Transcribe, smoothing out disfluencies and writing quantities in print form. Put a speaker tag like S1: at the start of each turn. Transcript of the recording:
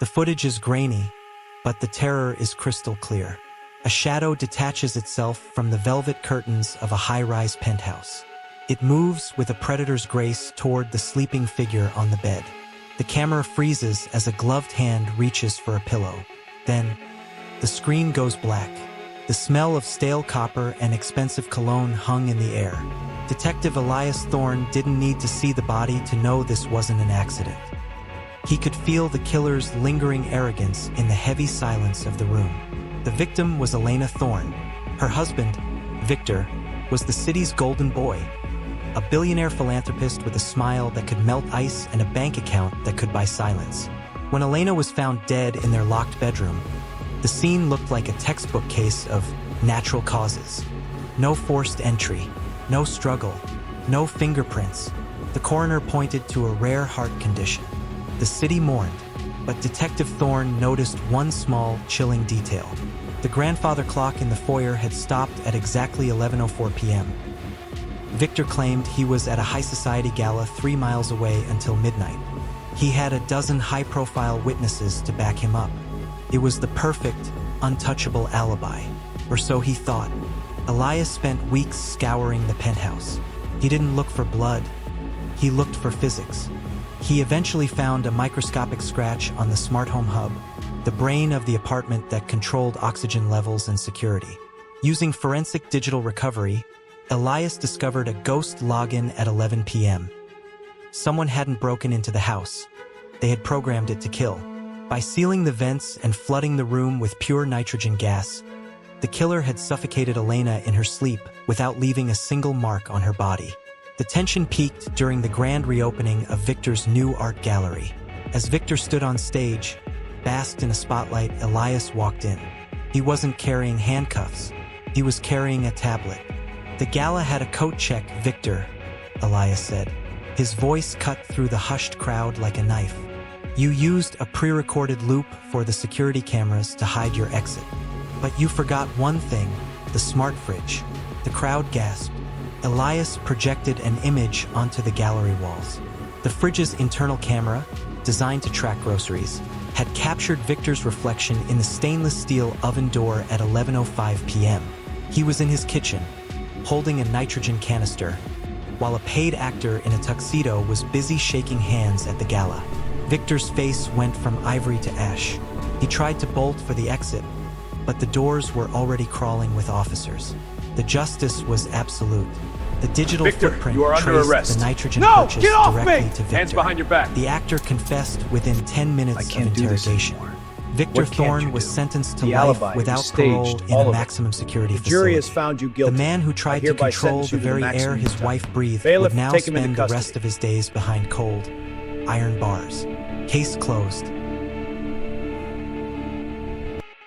S1: The footage is grainy, but the terror is crystal clear. A shadow detaches itself from the velvet curtains of a high-rise penthouse. It moves with a predator's grace toward the sleeping figure on the bed. The camera freezes as a gloved hand reaches for a pillow. Then, the screen goes black. The smell of stale copper and expensive cologne hung in the air. Detective Elias Thorne didn't need to see the body to know this wasn't an accident. He could feel the killer's lingering arrogance in the heavy silence of the room. The victim was Elena Thorne. Her husband, Victor, was the city's golden boy, a billionaire philanthropist with a smile that could melt ice and a bank account that could buy silence. When Elena was found dead in their locked bedroom, the scene looked like a textbook case of natural causes. No forced entry, no struggle, no fingerprints. The coroner pointed to a rare heart condition. The city mourned, but Detective Thorne noticed one small, chilling detail. The grandfather clock in the foyer had stopped at exactly 11:04 p.m. Victor claimed he was at a high society gala 3 miles away until midnight. He had a dozen high-profile witnesses to back him up. It was the perfect, untouchable alibi, or so he thought. Elias spent weeks scouring the penthouse. He didn't look for blood. He looked for physics. He eventually found a microscopic scratch on the smart home hub, the brain of the apartment that controlled oxygen levels and security. Using forensic digital recovery, Elias discovered a ghost login at 11 p.m. Someone hadn't broken into the house. They had programmed it to kill. By sealing the vents and flooding the room with pure nitrogen gas, the killer had suffocated Elena in her sleep without leaving a single mark on her body. The tension peaked during the grand reopening of Victor's new art gallery. As Victor stood on stage, basked in a spotlight, Elias walked in. He wasn't carrying handcuffs. He was carrying a tablet. "The gala had a coat check, Victor," Elias said. His voice cut through the hushed crowd like a knife. "You used a pre-recorded loop for the security cameras to hide your exit. But you forgot one thing, the smart fridge." The crowd gasped. Elias projected an image onto the gallery walls. The fridge's internal camera, designed to track groceries, had captured Victor's reflection in the stainless steel oven door at 11:05 p.m. He was in his kitchen, holding a nitrogen canister, while a paid actor in a tuxedo was busy shaking hands at the gala. Victor's face went from ivory to ash. He tried to bolt for the exit, but the doors were already crawling with officers. The justice was absolute. The digital
S2: Victor,
S1: footprint
S2: you are under
S1: traced
S2: arrest.
S1: the nitrogen
S2: No,
S1: purchase
S2: get off
S1: directly
S2: me!
S1: to Victor.
S2: Hands behind your back.
S1: The actor confessed within 10 minutes of interrogation. Victor
S3: What can't you
S1: Thorne was
S3: do?
S1: sentenced to
S3: The
S1: life
S3: alibi
S1: without
S3: was staged,
S1: parole in
S3: all
S1: a
S3: of it.
S1: maximum security
S3: The
S1: facility.
S3: jury has found you guilty.
S1: The man who tried
S3: I
S1: to
S3: hereby
S1: control
S3: sentence
S1: the
S3: you to the
S1: very air
S3: maximum
S1: his
S3: time.
S1: wife breathed
S3: Bailiff,
S1: would now
S3: take him into
S1: spend the
S3: custody.
S1: rest of his days behind cold, iron bars. Case closed.